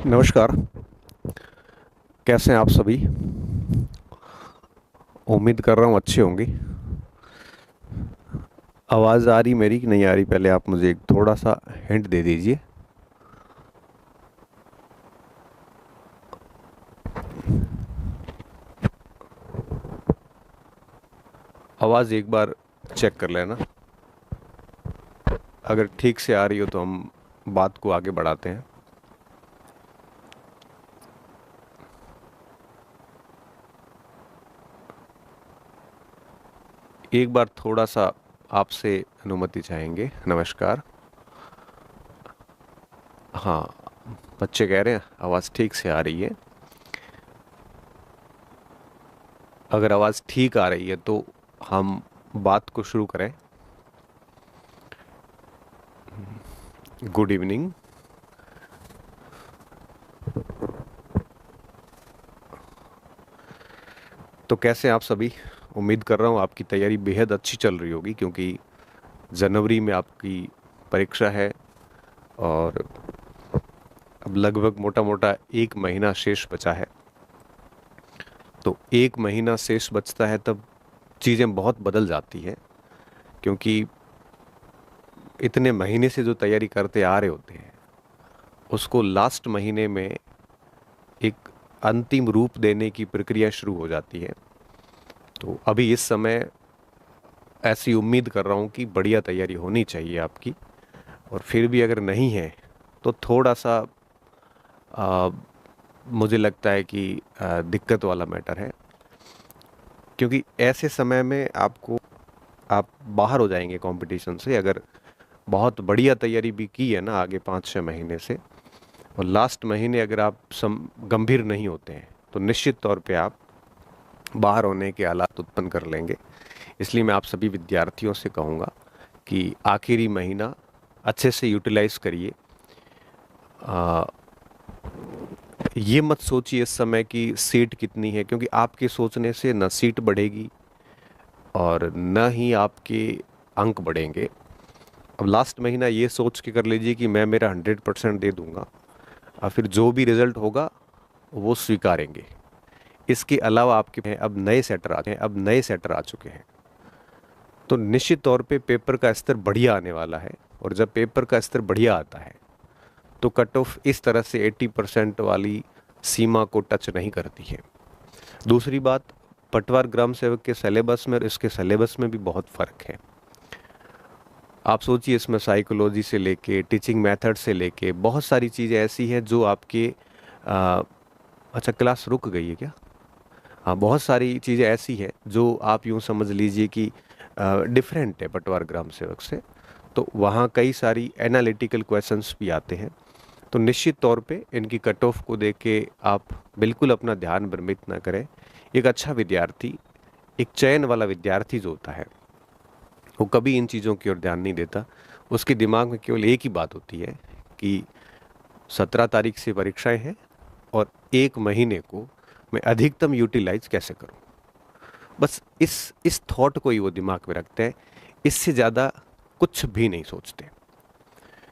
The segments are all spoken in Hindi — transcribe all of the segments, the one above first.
नमस्कार। कैसे हैं आप सभी? उम्मीद कर रहा हूँ अच्छे होंगे। आवाज़ आ रही मेरी कि नहीं आ रही, पहले आप मुझे एक थोड़ा सा हिंट दे दीजिए। आवाज़ एक बार चेक कर लेना। अगर ठीक से आ रही हो तो हम बात को आगे बढ़ाते हैं। एक बार थोड़ा सा आपसे अनुमति चाहेंगे। नमस्कार। हाँ, बच्चे कह रहे हैं आवाज़ ठीक से आ रही है। अगर आवाज़ ठीक आ रही है तो हम बात को शुरू करें। Good evening. तो कैसे हैं आप सभी? उम्मीद कर रहा हूँ आपकी तैयारी बेहद अच्छी चल रही होगी, क्योंकि जनवरी में आपकी परीक्षा है और अब लगभग मोटा मोटा एक महीना शेष बचा है। तो एक महीना शेष बचता है तब चीज़ें बहुत बदल जाती हैं, क्योंकि इतने महीने से जो तैयारी करते आ रहे होते हैं उसको लास्ट महीने में एक अंतिम रूप देने की प्रक्रिया शुरू हो जाती है। तो अभी इस समय ऐसी उम्मीद कर रहा हूँ कि बढ़िया तैयारी होनी चाहिए आपकी। और फिर भी अगर नहीं है तो थोड़ा सा आ, मुझे लगता है कि दिक्कत वाला मैटर है, क्योंकि ऐसे समय में आप बाहर हो जाएंगे कंपटीशन से। अगर बहुत बढ़िया तैयारी भी की है ना आगे 5-6 महीने से, और लास्ट महीने अगर आप गंभीर नहीं होते हैं तो निश्चित तौर पे आप बाहर होने के हालात उत्पन्न कर लेंगे। इसलिए मैं आप सभी विद्यार्थियों से कहूँगा कि आखिरी महीना अच्छे से यूटिलाइज करिए। आ, ये मत सोचिए इस समय कि सीट कितनी है, क्योंकि आपके सोचने से न सीट बढ़ेगी और न ही आपके अंक बढ़ेंगे। अब लास्ट महीना ये सोच के कर लीजिए कि मैं मेरा 100% दे दूंगा और फिर जो भी रिजल्ट होगा वो स्वीकारेंगे। इसके अलावा आपके अब नए सेटर आ चुके हैं, तो निश्चित तौर पे पेपर का स्तर बढ़िया आने वाला है। और जब पेपर का स्तर बढ़िया आता है तो कट ऑफ इस तरह से 80% वाली सीमा को टच नहीं करती है। दूसरी बात, पटवार ग्राम सेवक के सिलेबस में और इसके सिलेबस में भी बहुत फ़र्क है। आप सोचिए, इसमें साइकोलॉजी से लेके टीचिंग मेथड से लेके बहुत सारी चीज़ें ऐसी हैं जो आपके आ, अच्छा, क्लास रुक गई है क्या? हाँ, बहुत सारी चीज़ें ऐसी हैं जो आप यूँ समझ लीजिए कि डिफरेंट है पटवार ग्राम सेवक से। तो वहाँ कई सारी एनालिटिकल क्वेश्चंस भी आते हैं। तो निश्चित तौर पे इनकी कट ऑफ को देख के आप बिल्कुल अपना ध्यान भ्रमित ना करें। एक अच्छा विद्यार्थी, एक चयन वाला विद्यार्थी जो होता है, वो कभी इन चीज़ों की ओर ध्यान नहीं देता। उसके दिमाग में केवल एक ही बात होती है कि 17 तारीख से परीक्षाएं हैं और एक महीने को मैं अधिकतम यूटिलाइज कैसे करूं। बस इस थॉट को ही वो दिमाग में रखते हैं। इससे ज़्यादा कुछ भी नहीं सोचते,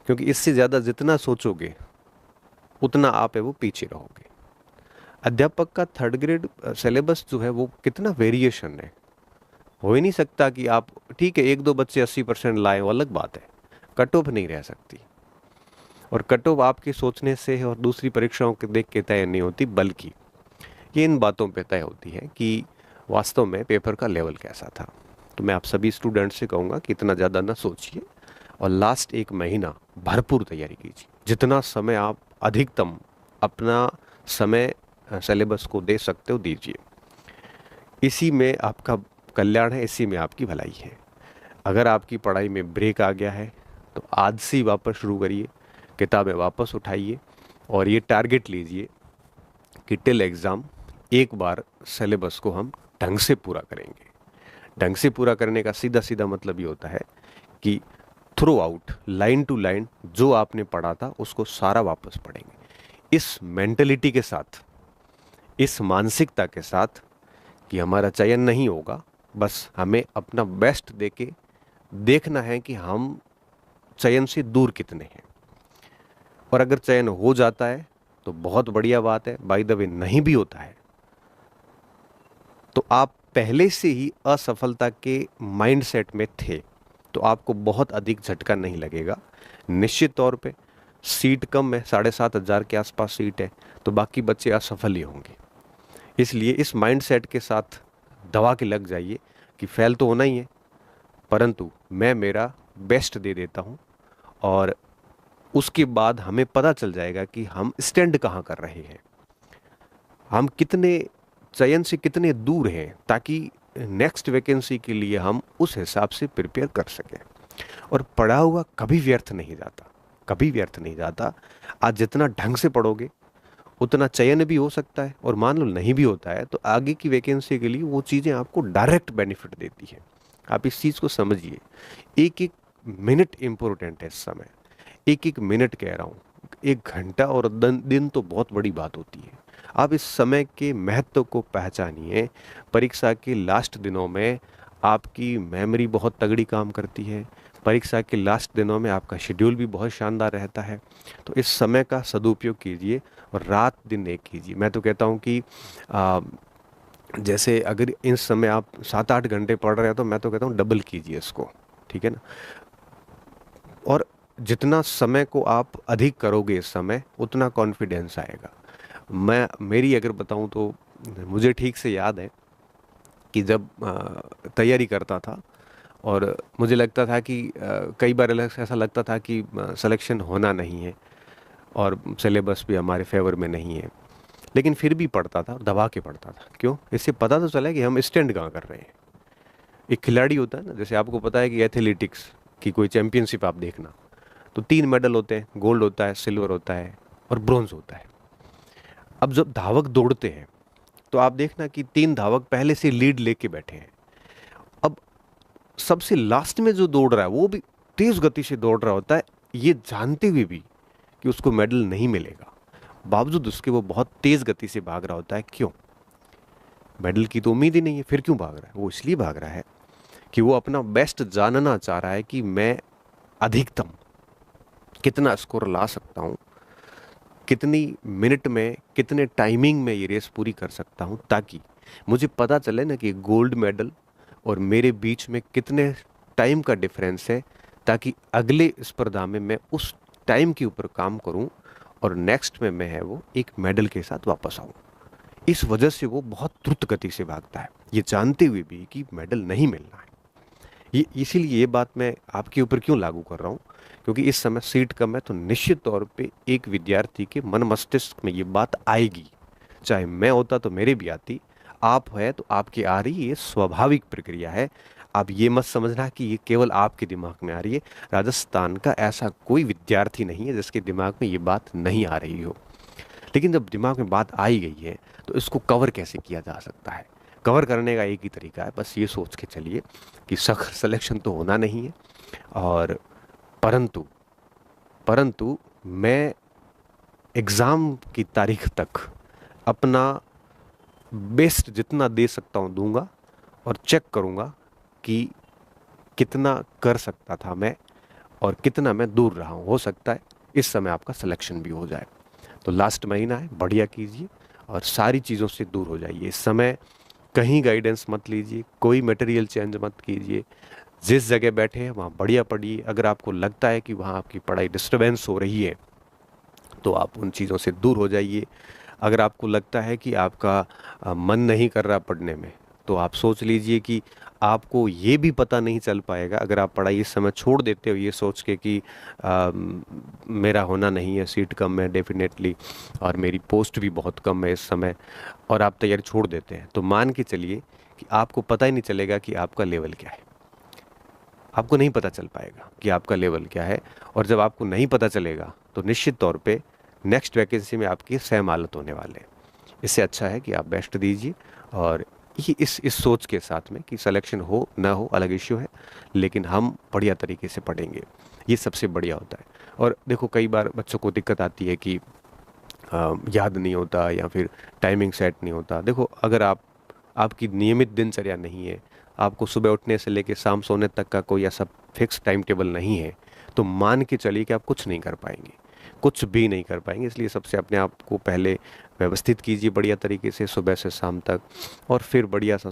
क्योंकि इससे ज़्यादा जितना सोचोगे उतना आप है वो पीछे रहोगे। अध्यापक का थर्ड ग्रेड सिलेबस जो है वो कितना वेरिएशन है। हो ही नहीं सकता कि आप, ठीक है, एक दो बच्चे 80% लाए, वो अलग बात है, कट ऑफ नहीं रह सकती। और कट ऑफ आपके सोचने से और दूसरी परीक्षाओं के देख के तय नहीं होती, बल्कि ये इन बातों पे तय होती है कि वास्तव में पेपर का लेवल कैसा था। तो मैं आप सभी स्टूडेंट से कहूँगा कि इतना ज़्यादा ना सोचिए और लास्ट एक महीना भरपूर तैयारी कीजिए। जितना समय आप अधिकतम अपना समय सिलेबस को दे सकते हो दीजिए। इसी में आपका कल्याण है, इसी में आपकी भलाई है। अगर आपकी पढ़ाई में ब्रेक आ गया है तो आज से ही वापस शुरू करिए, किताबें वापस उठाइए और ये टारगेट लीजिए कि टिल एग्ज़ाम एक बार सिलेबस को हम ढंग से पूरा करेंगे। ढंग से पूरा करने का सीधा सीधा मतलब ये होता है कि throughout, line to line, जो आपने पढ़ा था उसको सारा वापस पढ़ेंगे। इस मेंटलिटी के साथ, इस मानसिकता के साथ कि हमारा चयन नहीं होगा, बस हमें अपना बेस्ट देके देखना है कि हम चयन से दूर कितने हैं। और अगर चयन हो जाता है तो बहुत बढ़िया बात है। बाय द वे नहीं भी होता है तो आप पहले से ही असफलता के माइंडसेट में थे, तो आपको बहुत अधिक झटका नहीं लगेगा। निश्चित तौर पे सीट कम है, 7,500 के आसपास सीट है, तो बाकी बच्चे असफल ही होंगे। इसलिए इस माइंडसेट के साथ दबा के लग जाइए कि फेल तो होना ही है, परंतु मैं मेरा बेस्ट दे देता हूँ, और उसके बाद हमें पता चल जाएगा कि हम स्टैंड कहाँ कर रहे हैं, हम कितने चयन से कितने दूर हैं, ताकि नेक्स्ट वैकेंसी के लिए हम उस हिसाब से प्रिपेयर कर सकें। और पढ़ा हुआ कभी व्यर्थ नहीं जाता, कभी व्यर्थ नहीं जाता। आज जितना ढंग से पढ़ोगे उतना चयन भी हो सकता है, और मान लो नहीं भी होता है तो आगे की वैकेंसी के लिए वो चीज़ें आपको डायरेक्ट बेनिफिट देती है। आप इस चीज़ को समझिए। एक एक मिनट इम्पोर्टेंट है इस समय, एक एक मिनट कह रहा हूँ, 1 घंटा और दिन तो बहुत बड़ी बात होती है। आप इस समय के महत्व को पहचानिए। परीक्षा के लास्ट दिनों में आपकी मेमोरी बहुत तगड़ी काम करती है, परीक्षा के लास्ट दिनों में आपका शेड्यूल भी बहुत शानदार रहता है। तो इस समय का सदुपयोग कीजिए और रात दिन एक कीजिए। मैं तो कहता हूँ कि आ, जैसे अगर इस समय आप 7-8 घंटे पढ़ रहे हो तो मैं तो कहता हूँ डबल कीजिए इसको, ठीक है ना। और जितना समय को आप अधिक करोगे इस समय, उतना कॉन्फिडेंस आएगा। मैं मेरी अगर बताऊं तो मुझे ठीक से याद है कि जब तैयारी करता था और मुझे लगता था कि कई बार ऐसा लगता था कि सिलेक्शन होना नहीं है और सिलेबस भी हमारे फेवर में नहीं है, लेकिन फिर भी पढ़ता था, दबा के पढ़ता था। क्यों? इससे पता तो चला कि हम स्टैंड कहाँ कर रहे हैं। एक खिलाड़ी होता है ना, जैसे आपको पता है कि एथलेटिक्स की कोई चैंपियनशिप आप देखना, तो 3 मेडल होते हैं, गोल्ड होता है, सिल्वर होता है और ब्रॉन्ज होता है। अब जब धावक दौड़ते हैं तो आप देखना कि 3 धावक पहले से लीड लेके बैठे हैं। अब सबसे लास्ट में जो दौड़ रहा है वो भी तेज गति से दौड़ रहा होता है, ये जानते हुए भी कि उसको मेडल नहीं मिलेगा, बावजूद उसके वो बहुत तेज गति से भाग रहा होता है। क्यों? मेडल की तो उम्मीद ही नहीं है, फिर क्यों भाग रहा है? वो इसलिए भाग रहा है कि वो अपना बेस्ट जानना चाह रहा है कि मैं अधिकतम कितना स्कोर ला सकता हूँ, कितनी मिनट में, कितने टाइमिंग में ये रेस पूरी कर सकता हूँ, ताकि मुझे पता चले ना कि गोल्ड मेडल और मेरे बीच में कितने टाइम का डिफरेंस है, ताकि अगले स्पर्धा में मैं उस टाइम के ऊपर काम करूं और नेक्स्ट में मैं है वो एक मेडल के साथ वापस आऊं। इस वजह से वो बहुत द्रुत गति से भागता है, ये जानते हुए भी कि मेडल नहीं मिलना है। ये इसीलिए ये बात मैं आपके ऊपर क्यों लागू कर रहा हूँ, क्योंकि इस समय सीट कम है, तो निश्चित तौर पे एक विद्यार्थी के मन मस्तिष्क में ये बात आएगी। चाहे मैं होता तो मेरे भी आती, आप है तो आपकी आ रही, ये स्वाभाविक प्रक्रिया है। आप ये मत समझना कि ये केवल आपके दिमाग में आ रही है। राजस्थान का ऐसा कोई विद्यार्थी नहीं है जिसके दिमाग में ये बात नहीं आ रही हो। लेकिन जब दिमाग में बात आई गई है तो इसको कवर कैसे किया जा सकता है? कवर करने का एक ही तरीका है, बस ये सोच के चलिए कि सिलेक्शन तो होना नहीं है, और परंतु परंतु मैं एग्ज़ाम की तारीख तक अपना बेस्ट जितना दे सकता हूँ दूंगा, और चेक करूँगा कि कितना कर सकता था मैं और कितना मैं दूर रहा हूँ। हो सकता है इस समय आपका सिलेक्शन भी हो जाए। तो लास्ट महीना है, बढ़िया कीजिए और सारी चीज़ों से दूर हो जाइए। इस समय कहीं गाइडेंस मत लीजिए, कोई मटेरियल चेंज मत कीजिए। जिस जगह बैठे हैं वहाँ बढ़िया पढ़िए। अगर आपको लगता है कि वहाँ आपकी पढ़ाई डिस्टर्बेंस हो रही है तो आप उन चीज़ों से दूर हो जाइए। अगर आपको लगता है कि आपका मन नहीं कर रहा पढ़ने में, तो आप सोच लीजिए कि आपको ये भी पता नहीं चल पाएगा अगर आप पढ़ाई इस समय छोड़ देते हो ये सोच के कि मेरा होना नहीं है, सीट कम है डेफिनेटली, और मेरी पोस्ट भी बहुत कम है इस समय, और आप तैयारी छोड़ देते हैं, तो मान के चलिए कि आपको पता ही नहीं चलेगा कि आपका लेवल क्या है। आपको नहीं पता चल पाएगा कि आपका लेवल क्या है, और जब आपको नहीं पता चलेगा तो निश्चित तौर पे नेक्स्ट वैकेंसी में आपकी सहम हालत होने वाले हैं। इससे अच्छा है कि आप बेस्ट दीजिए, और ये इस सोच के साथ में कि सिलेक्शन हो ना हो अलग इश्यू है, लेकिन हम बढ़िया तरीके से पढ़ेंगे, ये सबसे बढ़िया होता है। और देखो कई बार बच्चों को दिक्कत आती है कि याद नहीं होता या फिर टाइमिंग सेट नहीं होता। देखो अगर आपकी नियमित दिनचर्या नहीं है, आपको सुबह उठने से लेकर शाम सोने तक का कोई ऐसा फिक्स टाइम टेबल नहीं है, तो मान के चलिए कि आप कुछ नहीं कर पाएंगे। कुछ भी नहीं कर पाएंगे। इसलिए सबसे अपने आप को पहले व्यवस्थित कीजिए बढ़िया तरीके से सुबह से शाम तक, और फिर बढ़िया सा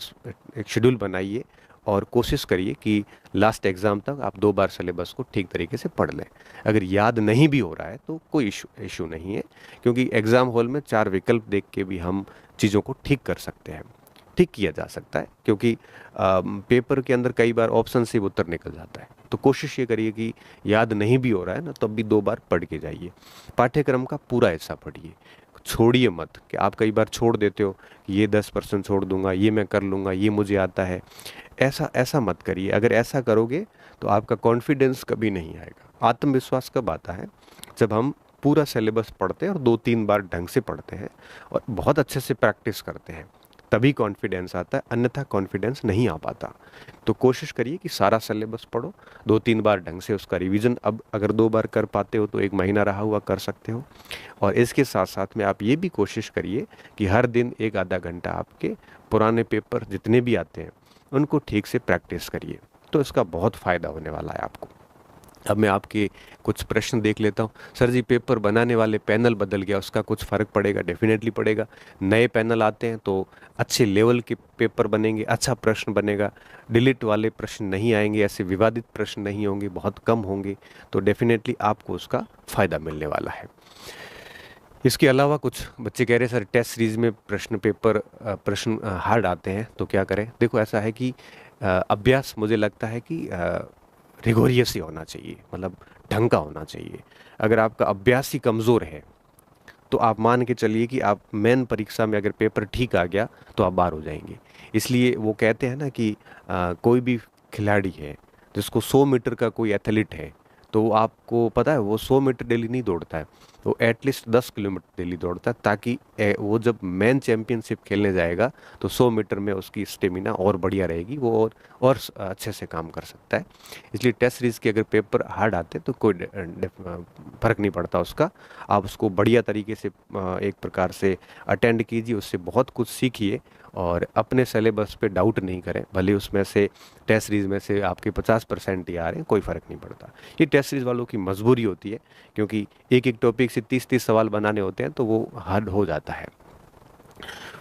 एक शेड्यूल बनाइए और कोशिश करिए कि लास्ट एग्ज़ाम तक आप 2 बार सिलेबस को ठीक तरीके से पढ़ लें। अगर याद नहीं भी हो रहा है तो कोई इशू नहीं है, क्योंकि एग्ज़ाम हॉल में 4 विकल्प देख के भी हम चीज़ों को ठीक कर सकते हैं, ठीक किया जा सकता है, क्योंकि पेपर के अंदर कई बार ऑप्शन से उत्तर निकल जाता है। तो कोशिश ये करिए कि याद नहीं भी हो रहा है ना, तब भी 2 बार पढ़ के जाइए। पाठ्यक्रम का पूरा हिस्सा पढ़िए, छोड़िए मत कि आप कई बार छोड़ देते हो कि ये 10% छोड़ दूंगा, ये मैं कर लूँगा, ये मुझे आता है। ऐसा ऐसा मत करिए। अगर ऐसा करोगे तो आपका कॉन्फिडेंस कभी नहीं आएगा। आत्मविश्वास कब आता है? जब हम पूरा सिलेबस पढ़ते हैं और 2-3 बार ढंग से पढ़ते हैं और बहुत अच्छे से प्रैक्टिस करते हैं, तभी कॉन्फिडेंस आता है, अन्यथा कॉन्फिडेंस नहीं आ पाता। तो कोशिश करिए कि सारा सिलेबस पढ़ो, 2-3 बार ढंग से उसका रिवीजन, अब अगर 2 बार कर पाते हो तो 1 महीना रहा हुआ कर सकते हो। और इसके साथ साथ में आप ये भी कोशिश करिए कि हर दिन 1 आधा घंटा आपके पुराने पेपर जितने भी आते हैं उनको ठीक से प्रैक्टिस करिए, तो इसका बहुत फ़ायदा होने वाला है आपको। अब मैं आपके कुछ प्रश्न देख लेता हूँ। सर जी, पेपर बनाने वाले पैनल बदल गया, उसका कुछ फ़र्क पड़ेगा? डेफिनेटली पड़ेगा। नए पैनल आते हैं तो अच्छे लेवल के पेपर बनेंगे, अच्छा प्रश्न बनेगा, डिलीट वाले प्रश्न नहीं आएंगे, ऐसे विवादित प्रश्न नहीं होंगे, बहुत कम होंगे। तो डेफिनेटली आपको उसका फ़ायदा मिलने वाला है। इसके अलावा कुछ बच्चे कह रहे हैं सर टेस्ट सीरीज में प्रश्न हार्ड आते हैं तो क्या करें? देखो, ऐसा है कि अभ्यास मुझे लगता है कि रिगोरियस ही होना चाहिए, मतलब ढंग का होना चाहिए। अगर आपका अभ्यास ही कमज़ोर है तो आप मान के चलिए कि आप मेन परीक्षा में अगर पेपर ठीक आ गया तो आप बाहर हो जाएंगे। इसलिए वो कहते हैं ना कि कोई भी खिलाड़ी है, जिसको 100 मीटर का कोई एथलीट है, तो आपको पता है वो 100 मीटर डेली नहीं दौड़ता है, वो एटलीस्ट 10 किलोमीटर डेली दौड़ता है, ताकि वो जब मेन चैंपियनशिप खेलने जाएगा तो 100 मीटर में उसकी स्टेमिना और बढ़िया रहेगी, वो और अच्छे से काम कर सकता है। इसलिए टेस्ट सीरीज के अगर पेपर हार्ड आते तो कोई फर्क नहीं पड़ता उसका। आप उसको बढ़िया तरीके से एक प्रकार से अटेंड कीजिए, उससे बहुत कुछ सीखिए और अपने सिलेबस पे डाउट नहीं करें। भले उसमें से टेस्ट सीरीज में से आपके 50% ही आ रहे हैं, कोई फ़र्क नहीं पड़ता। ये टेस्ट सीरीज वालों की मजबूरी होती है, क्योंकि एक एक टॉपिक से 30-30 सवाल बनाने होते हैं, तो वो हार्ड हो जाता है।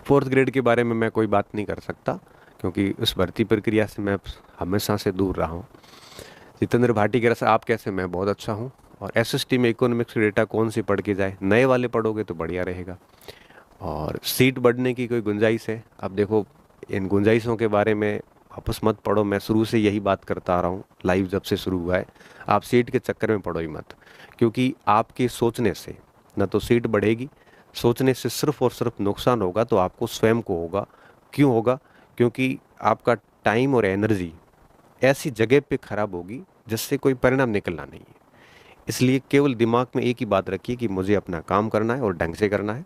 4th ग्रेड के बारे में मैं कोई बात नहीं कर सकता, क्योंकि उस भर्ती प्रक्रिया से मैं हमेशा से दूर रहा हूँ। जितेंद्र भाटी कह रहा सर आप कैसे? मैं बहुत अच्छा हूँ। और एसएसटी में इकोनॉमिक्स डेटा कौन सी पढ़ के जाए? नए वाले पढ़ोगे तो बढ़िया रहेगा। और सीट बढ़ने की कोई गुंजाइश है? अब देखो, इन गुंजाइशों के बारे में वापस मत पढ़ो, मैं शुरू से यही बात करता आ रहा हूँ, लाइव जब से शुरू हुआ है। आप सीट के चक्कर में पढ़ो ही मत, क्योंकि आपके सोचने से न तो सीट बढ़ेगी, सोचने से सिर्फ और सिर्फ नुकसान होगा तो आपको स्वयं को होगा। क्यों होगा? क्योंकि आपका टाइम और एनर्जी ऐसी जगह पे खराब होगी जिससे कोई परिणाम निकलना नहीं है। इसलिए केवल दिमाग में एक ही बात रखिए कि मुझे अपना काम करना है और ढंग से करना है।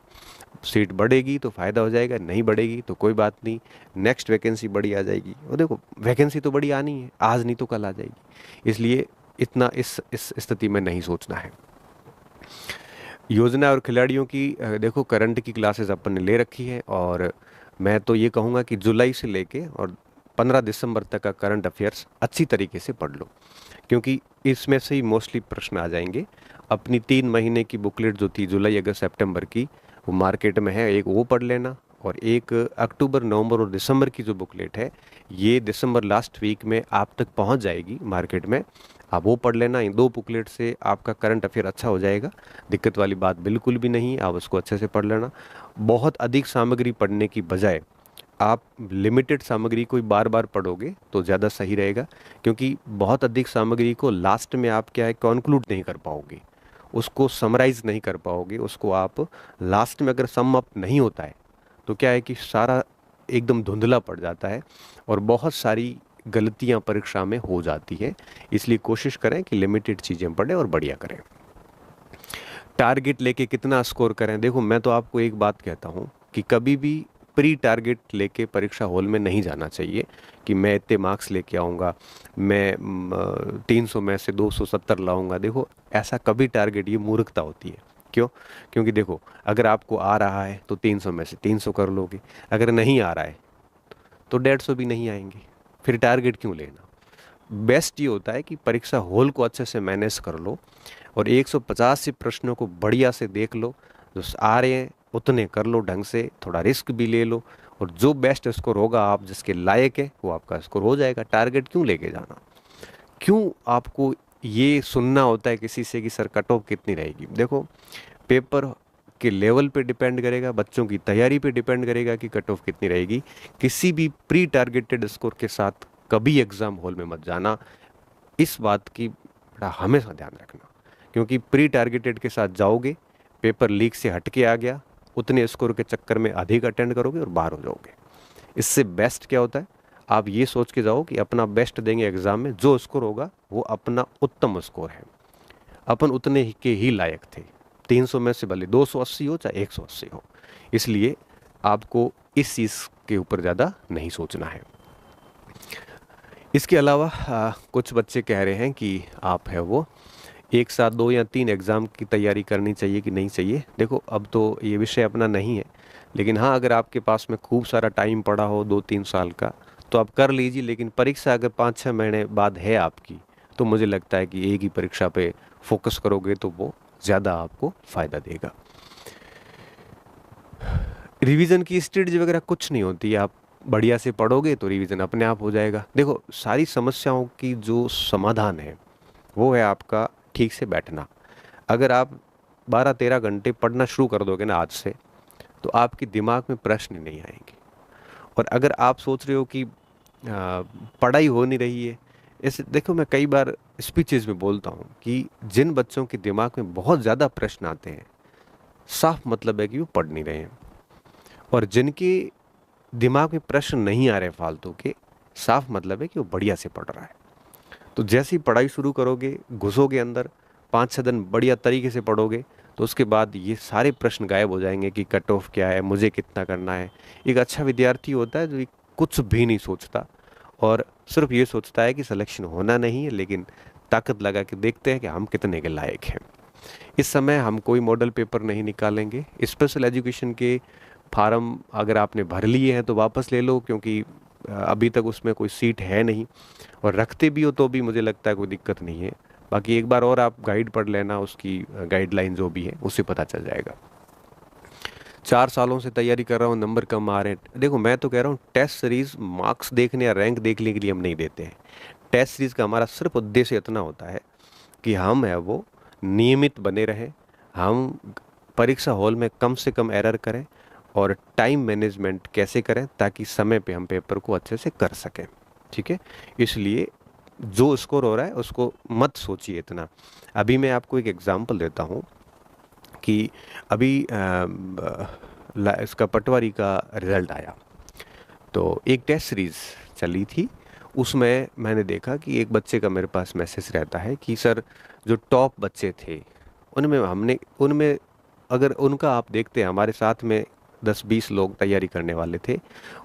सीट बढ़ेगी तो फ़ायदा हो जाएगा, नहीं बढ़ेगी तो कोई बात नहीं, नेक्स्ट वैकेंसी बड़ी आ जाएगी। और देखो, वैकेंसी तो बड़ी आनी है, आज नहीं तो कल आ जाएगी। इसलिए इतना इस स्थिति में नहीं सोचना है। योजना और खिलाड़ियों की देखो, करंट की क्लासेस अपन ने ले रखी है, और मैं तो ये कहूँगा कि जुलाई से लेके और 15 दिसंबर तक का करंट अफेयर्स अच्छी तरीके से पढ़ लो, क्योंकि इसमें से ही मोस्टली प्रश्न आ जाएंगे। अपनी 3 महीने की बुकलेट जो थी जुलाई अगस्त सितंबर की, वो मार्केट में है, एक वो पढ़ लेना। और एक अक्टूबर नवंबर और दिसंबर की जो बुकलेट है, ये दिसंबर लास्ट वीक में आप तक पहुंच जाएगी मार्केट में, आप वो पढ़ लेना। इन 2 बुकलेट से आपका करंट अफेयर अच्छा हो जाएगा, दिक्कत वाली बात बिल्कुल भी नहीं, आप उसको अच्छे से पढ़ लेना। बहुत अधिक सामग्री पढ़ने की बजाय आप लिमिटेड सामग्री को बार बार पढ़ोगे तो ज़्यादा सही रहेगा, क्योंकि बहुत अधिक सामग्री को लास्ट में आप क्या है कंक्लूड नहीं कर पाओगे, उसको समराइज नहीं कर पाओगे, उसको आप लास्ट में अगर सम अप नहीं होता है तो क्या है कि सारा एकदम धुंधला पड़ जाता है और बहुत सारी गलतियां परीक्षा में हो जाती है। इसलिए कोशिश करें कि लिमिटेड चीज़ें पढ़ें और बढ़िया करें। टारगेट लेके कितना स्कोर करें? देखो, मैं तो आपको एक बात कहता हूँ कि कभी भी प्री टारगेट लेके परीक्षा हॉल में नहीं जाना चाहिए कि मैं इतने मार्क्स लेके आऊँगा, मैं 300 में से 270 लाऊंगा। देखो, ऐसा कभी टारगेट, ये मूर्खता होती है। क्यों? क्योंकि देखो, अगर आपको आ रहा है तो 300 में से 300 कर लोगे, अगर नहीं आ रहा है तो 150 भी नहीं आएंगे, फिर टारगेट क्यों लेना? बेस्ट ये होता है कि परीक्षा हॉल को अच्छे से मैनेज कर लो और 185 प्रश्नों को बढ़िया से देख लो, जो आ रहे हैं उतने कर लो ढंग से, थोड़ा रिस्क भी ले लो, और जो बेस्ट स्कोर होगा आप जिसके लायक है वो आपका स्कोर हो जाएगा। टारगेट क्यों लेके जाना, क्यों आपको ये सुनना होता है किसी से कि सर कट ऑफ कितनी रहेगी। देखो, पेपर के लेवल पे डिपेंड करेगा, बच्चों की तैयारी पे डिपेंड करेगा कि कट ऑफ कितनी रहेगी। किसी भी प्री टारगेटेड स्कोर के साथ कभी एग्जाम हॉल में मत जाना, इस बात की बड़ा हमेशा ध्यान रखना, क्योंकि प्री टारगेटेड के साथ जाओगे, पेपर लीक से हटके आ गया, उतने स्कोर के चक्कर में अधिक अटेंड करोगे और बाहर हो जाओगे। इससे बेस्ट क्या होता है, आप ये सोच के जाओ कि अपना बेस्ट देंगे एग्जाम में, जो स्कोर होगा वो अपना उत्तम स्कोर है, अपन उतने ही के ही लायक थे। 300 में से भले 280 हो चाहे 180 हो, इसलिए आपको इस चीज़ के ऊपर ज़्यादा नहीं सोचना है। इसके अलावा कुछ बच्चे कह रहे हैं कि आप है वो एक साथ 2 या 3 एग्ज़ाम की तैयारी करनी चाहिए कि नहीं चाहिए। देखो, अब तो ये विषय अपना नहीं है, लेकिन हाँ, अगर आपके पास में खूब सारा टाइम पड़ा हो 2-3 साल का, तो आप कर लीजिए। लेकिन परीक्षा अगर 5-6 महीने बाद है आपकी, तो मुझे लगता है कि एक ही परीक्षा पे फोकस करोगे तो वो ज़्यादा आपको फ़ायदा देगा। रिवीजन की स्ट्रेटजी वगैरह कुछ नहीं होती है, आप बढ़िया से पढ़ोगे तो रिवीजन अपने आप हो जाएगा। देखो, सारी समस्याओं की जो समाधान है वो है आपका ठीक से बैठना। अगर आप 12-13 घंटे पढ़ना शुरू कर दोगे ना आज से, तो आपके दिमाग में प्रश्न नहीं आएंगे। और अगर आप सोच रहे हो कि पढ़ाई हो नहीं रही है, ऐसे देखो, मैं कई बार स्पीचेस में बोलता हूँ कि जिन बच्चों के दिमाग में बहुत ज़्यादा प्रश्न आते हैं, साफ मतलब है कि वो पढ़ नहीं रहे हैं। और जिनके दिमाग में प्रश्न नहीं आ रहे फालतू के, साफ मतलब है कि वो बढ़िया से पढ़ रहा है। तो जैसी पढ़ाई शुरू करोगे, घुसोगे अंदर, 5-6 दिन बढ़िया तरीके से पढ़ोगे, तो उसके बाद ये सारे प्रश्न गायब हो जाएंगे कि कट ऑफ क्या है, मुझे कितना करना है। एक अच्छा विद्यार्थी होता है जो कुछ भी नहीं सोचता और सिर्फ ये सोचता है कि सिलेक्शन होना नहीं है, लेकिन ताकत लगा के देखते हैं कि हम कितने के लायक हैं। इस समय हम कोई मॉडल पेपर नहीं निकालेंगे। स्पेशल एजुकेशन के फार्म अगर आपने भर लिए हैं तो वापस ले लो, क्योंकि अभी तक उसमें कोई सीट है नहीं, और रखते भी हो तो भी मुझे लगता है कोई दिक्कत नहीं है। बाकी एक बार और आप गाइड पढ़ लेना, उसकी गाइडलाइन जो भी है उससे पता चल जाएगा। 4 सालों से तैयारी कर रहा हूँ, नंबर कम आ रहे हैं। देखो, मैं तो कह रहा हूँ टेस्ट सीरीज मार्क्स देखने या रैंक देखने के लिए हम नहीं देते हैं। टेस्ट सीरीज का हमारा सिर्फ उद्देश्य इतना होता है कि हम है वो नियमित बने रहें, हम परीक्षा हॉल में कम से कम एरर करें और टाइम मैनेजमेंट कैसे करें ताकि समय पे हम पेपर को अच्छे से कर सकें। ठीक है, इसलिए जो स्कोर हो रहा है उसको मत सोचिए इतना। अभी मैं आपको एक एग्जांपल देता हूँ कि अभी इसका पटवारी का रिजल्ट आया, तो एक टेस्ट सीरीज चली थी, उसमें मैंने देखा कि एक बच्चे का मेरे पास मैसेज रहता है कि सर, जो टॉप बच्चे थे उनमें अगर उनका आप देखते हैं, हमारे साथ में 10-20 लोग तैयारी करने वाले थे,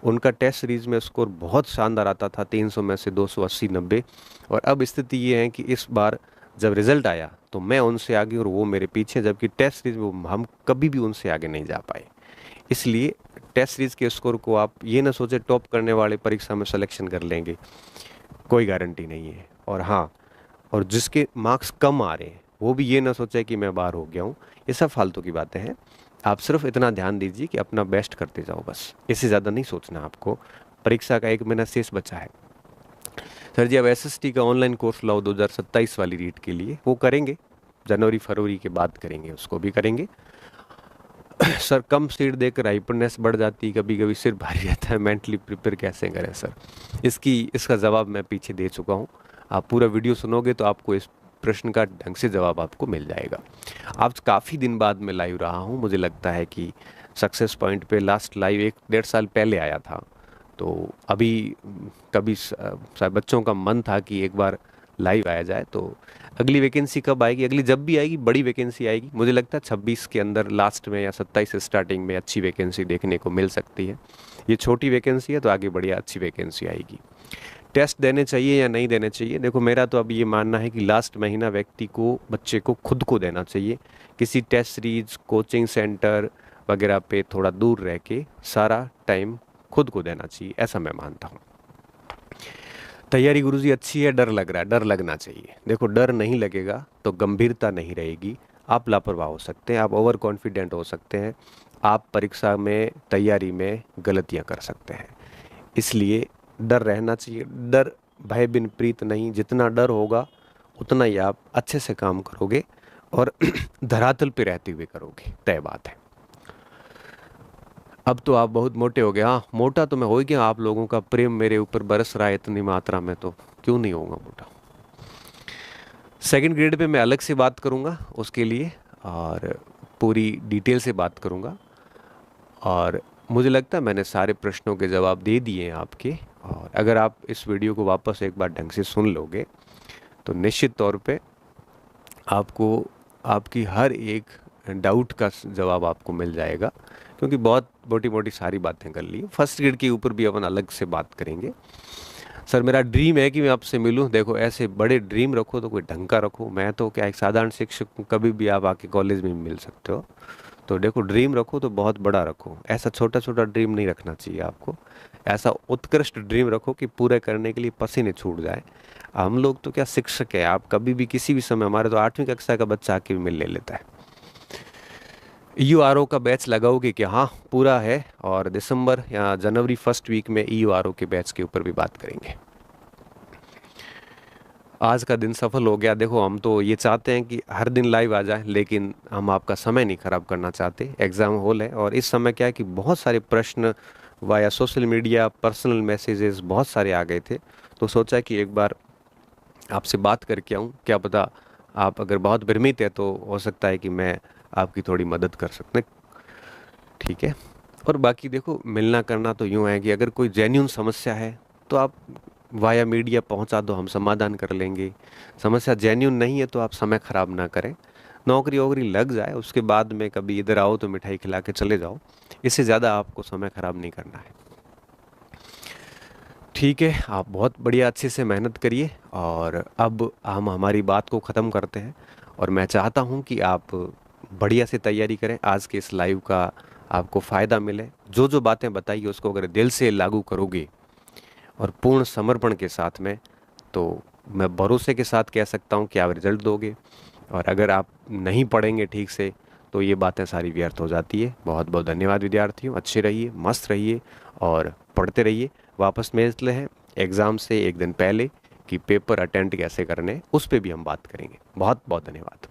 उनका टेस्ट सीरीज में स्कोर बहुत शानदार आता था, 300 में से 280-90। और अब स्थिति ये है कि इस बार जब रिजल्ट आया तो मैं उनसे आगे और वो मेरे पीछे, जबकि टेस्ट सीरीज में हम कभी भी उनसे आगे नहीं जा पाए। इसलिए टेस्ट सीरीज के स्कोर को आप ये ना सोचे टॉप करने वाले परीक्षा में सिलेक्शन कर लेंगे, कोई गारंटी नहीं है। और हाँ, और जिसके मार्क्स कम आ रहे हैं वो भी ये ना सोचे कि मैं बाहर हो गया हूँ, ये सब फालतू की बातें हैं। आप सिर्फ इतना ध्यान दीजिए कि अपना बेस्ट करते जाओ, बस इससे ज़्यादा नहीं सोचना आपको। परीक्षा का 1 महीना शेष बचा है। सर जी, अब एसएसटी का ऑनलाइन कोर्स लाओ 2027 वाली रीट के लिए, वो करेंगे, जनवरी फरवरी के बाद करेंगे, उसको भी करेंगे। सर, कम सीट देकर हाइपरनेस बढ़ जाती है, कभी कभी सिर भारी रहता है, मेंटली प्रिपेयर कैसे करें सर? इसका जवाब मैं पीछे दे चुका हूँ। आप पूरा वीडियो सुनोगे तो आपको इस प्रश्न का ढंग से जवाब आपको मिल जाएगा। आज काफ़ी दिन बाद मैं लाइव रहा हूँ, मुझे लगता है कि सक्सेस पॉइंट पे लास्ट लाइव 1-1.5 साल पहले आया था, तो अभी कभी शायद बच्चों का मन था कि एक बार लाइव आया जाए। तो अगली वैकेंसी कब आएगी, अगली जब भी आएगी बड़ी वैकेंसी आएगी, मुझे लगता है 26 के अंदर लास्ट में या 27 स्टार्टिंग में अच्छी वैकेंसी देखने को मिल सकती है। ये छोटी वैकेंसी है तो आगे बढ़िया अच्छी वैकेंसी आएगी। टेस्ट देने चाहिए या नहीं देने चाहिए, देखो मेरा तो अब ये मानना है कि लास्ट महीना व्यक्ति को, बच्चे को खुद को देना चाहिए। किसी टेस्ट सीरीज, कोचिंग सेंटर वगैरह पे थोड़ा दूर रह के सारा टाइम खुद को देना चाहिए, ऐसा मैं मानता हूँ। तैयारी गुरुजी अच्छी है, डर लग रहा है। डर लगना चाहिए। देखो, डर नहीं लगेगा तो गंभीरता नहीं रहेगी। आप लापरवाह हो सकते हैं, आप ओवर कॉन्फिडेंट हो सकते हैं, आप परीक्षा में तैयारी में गलतियां कर सकते हैं। इसलिए डर रहना चाहिए। डर भय बिन प्रीत नहीं। जितना डर होगा उतना ही आप अच्छे से काम करोगे और धरातल पे रहते हुए करोगे, तय बात है। अब तो आप बहुत मोटे हो गए। हाँ, मोटा तो मैं हो ही गया। आप लोगों का प्रेम मेरे ऊपर बरस रहा है इतनी मात्रा में, तो क्यों नहीं होगा मोटा। सेकंड ग्रेड पे मैं अलग से बात करूँगा उसके लिए, और पूरी डिटेल से बात करूँगा। और मुझे लगता है मैंने सारे प्रश्नों के जवाब दे दिए हैं आपके। और अगर आप इस वीडियो को वापस एक बार ढंग से सुन लोगे तो निश्चित तौर पे आपको आपकी हर एक डाउट का जवाब आपको मिल जाएगा, क्योंकि बहुत मोटी मोटी सारी बातें कर ली। फर्स्ट ग्रेड के ऊपर भी अपन अलग से बात करेंगे। सर, मेरा ड्रीम है कि मैं आपसे मिलूं। देखो, ऐसे बड़े ड्रीम रखो तो कोई ढंग का रखो। मैं तो क्या एक साधारण शिक्षक हूँ, कभी भी आप आके कॉलेज में मिल सकते हो। तो देखो, ड्रीम रखो तो बहुत बड़ा रखो। ऐसा छोटा छोटा ड्रीम नहीं रखना चाहिए आपको। ऐसा उत्कृष्ट ड्रीम रखो कि पूरे करने के लिए पसीने छूट जाए। हम लोग तो क्या शिक्षक है, आप कभी भी किसी भी समय, हमारे तो 8वीं कक्षा का बच्चा आके भी मिल ले लेता है। EURO का बैच लगाओगे कि? हाँ, पूरा है। और दिसंबर या जनवरी फर्स्ट वीक में EURO के बैच के ऊपर भी बात करेंगे। आज का दिन सफल हो गया। देखो, हम तो ये चाहते हैं कि हर दिन लाइव आ जाए, लेकिन हम आपका समय नहीं खराब करना चाहते। एग्ज़ाम हॉल है और इस समय क्या है कि बहुत सारे प्रश्न via social media, personal messages बहुत सारे आ गए थे। तो सोचा कि एक बार आपसे बात करके आऊँ। क्या पता आप अगर बहुत भ्रमित है तो हो सकता है कि मैं आपकी थोड़ी मदद कर सकते। ठीक है। और बाकी देखो, मिलना करना तो यूँ है कि अगर कोई जेन्यून समस्या है तो आप वाया मीडिया पहुंचा दो, हम समाधान कर लेंगे। समस्या जेन्यून नहीं है तो आप समय खराब ना करें। नौकरी वोकरी लग जाए उसके बाद में कभी इधर आओ तो मिठाई खिला के चले जाओ। इससे ज़्यादा आपको समय खराब नहीं करना है। ठीक है, आप बहुत बढ़िया अच्छे से मेहनत करिए। और अब हम हमारी बात को ख़त्म करते हैं। और मैं चाहता हूँ कि आप बढ़िया से तैयारी करें। आज के इस लाइव का आपको फ़ायदा मिले। जो जो बातें बताइए उसको अगर दिल से लागू करोगे और पूर्ण समर्पण के साथ में, तो मैं भरोसे के साथ कह सकता हूँ कि आप रिजल्ट दोगे। और अगर आप नहीं पढ़ेंगे ठीक से तो ये बातें सारी व्यर्थ हो जाती है। बहुत बहुत धन्यवाद विद्यार्थियों। अच्छे रहिए, मस्त रहिए और पढ़ते रहिए। वापस मिलते हैं एग्ज़ाम से एक दिन पहले कि पेपर अटेंड कैसे करने, उस पर भी हम बात करेंगे। बहुत बहुत धन्यवाद।